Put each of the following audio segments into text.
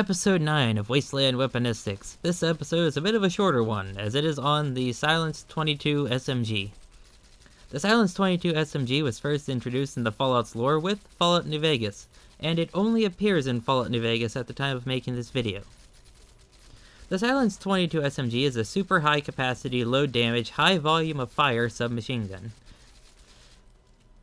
Episode 9 of Wasteland Weaponistics. This episode is a bit of a shorter one, as it is on the Silenced 22 SMG. The Silenced 22 SMG was first introduced in the Fallout's lore with Fallout New Vegas, and it only appears in Fallout New Vegas at the time of making this video. The Silenced 22 SMG is a super high capacity, low damage, high volume of fire submachine gun.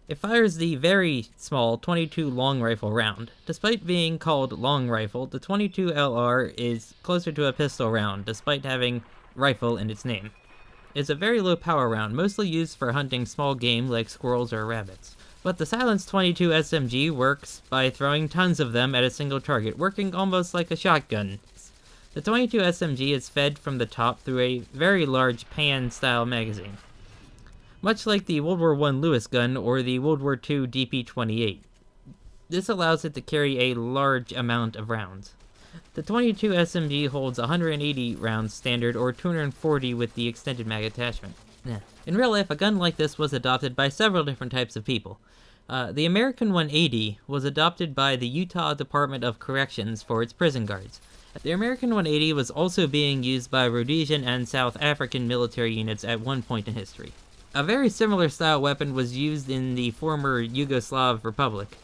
It fires the very small 22 long rifle round. Despite being called long rifle, the 22 LR is closer to a pistol round, despite having rifle in its name. It's a very low power round, mostly used for hunting small game like squirrels or rabbits. But the Silenced 22 SMG works by throwing tons of them at a single target, working almost like a shotgun. The 22 SMG is fed from the top through a very large pan-style magazine, much like the World War I Lewis gun or the World War II DP-28. This allows it to carry a large amount of rounds. The 22 SMG holds 180 rounds standard or 240 with the extended mag attachment. In real life, a gun like this was adopted by several different types of people. The American 180 was adopted by the Utah Department of Corrections for its prison guards. The American 180 was also being used by Rhodesian and South African military units at one point in history. A very similar style weapon was used in the former Yugoslav Republic.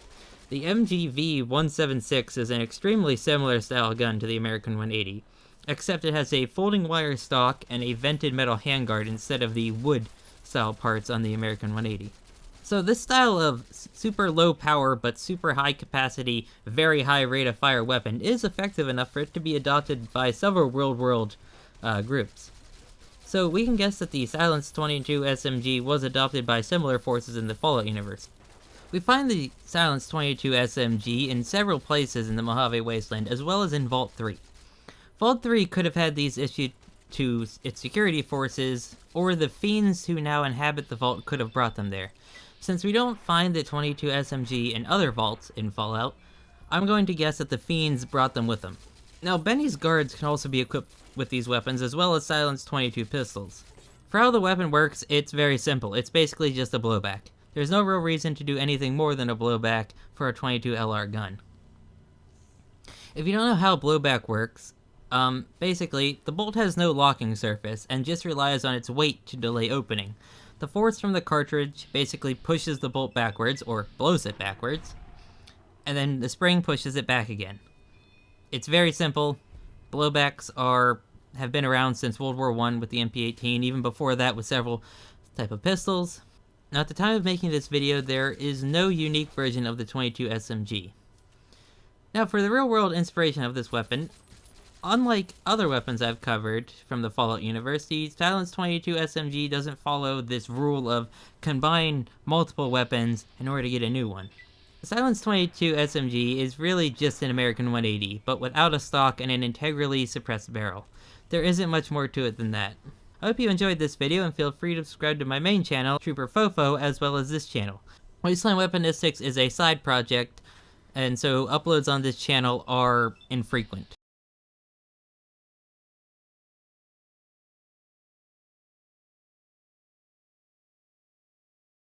The MGV-176 is an extremely similar style gun to the American 180, except it has a folding wire stock and a vented metal handguard instead of the wood style parts on the American 180. So this style of super low power but super high capacity, very high rate of fire weapon is effective enough for it to be adopted by several real-world groups. So we can guess that the Silenced 22 SMG was adopted by similar forces in the Fallout universe. We find the Silenced 22 SMG in several places in the Mojave Wasteland, as well as in Vault 3. Vault 3 could have had these issued to its security forces, or the fiends who now inhabit the vault could have brought them there. Since we don't find the 22 SMG in other vaults in Fallout, I'm going to guess that the fiends brought them with them. Now, Benny's guards can also be equipped with these weapons, as well as Silenced 22 pistols. For how the weapon works, it's very simple. It's basically just a blowback. There's no real reason to do anything more than a blowback for a 22 LR gun. If you don't know how blowback works, basically, the bolt has no locking surface, and just relies on its weight to delay opening. The force from the cartridge basically pushes the bolt backwards, or blows it backwards, and then the spring pushes it back again. It's very simple. Blowbacks have been around since World War I with the MP-18, even before that with several type of pistols. Now at the time of making this video, there is no unique version of the 22 SMG. Now for the real-world inspiration of this weapon, unlike other weapons I've covered from the Fallout universe, the Silenced 22 SMG doesn't follow this rule of combine multiple weapons in order to get a new one. The Silenced 22 SMG is really just an American 180, but without a stock and an integrally suppressed barrel. There isn't much more to it than that. I hope you enjoyed this video, and feel free to subscribe to my main channel, Trooper Fofo, as well as this channel. Wasteland Weaponistics is a side project, and so uploads on this channel are infrequent.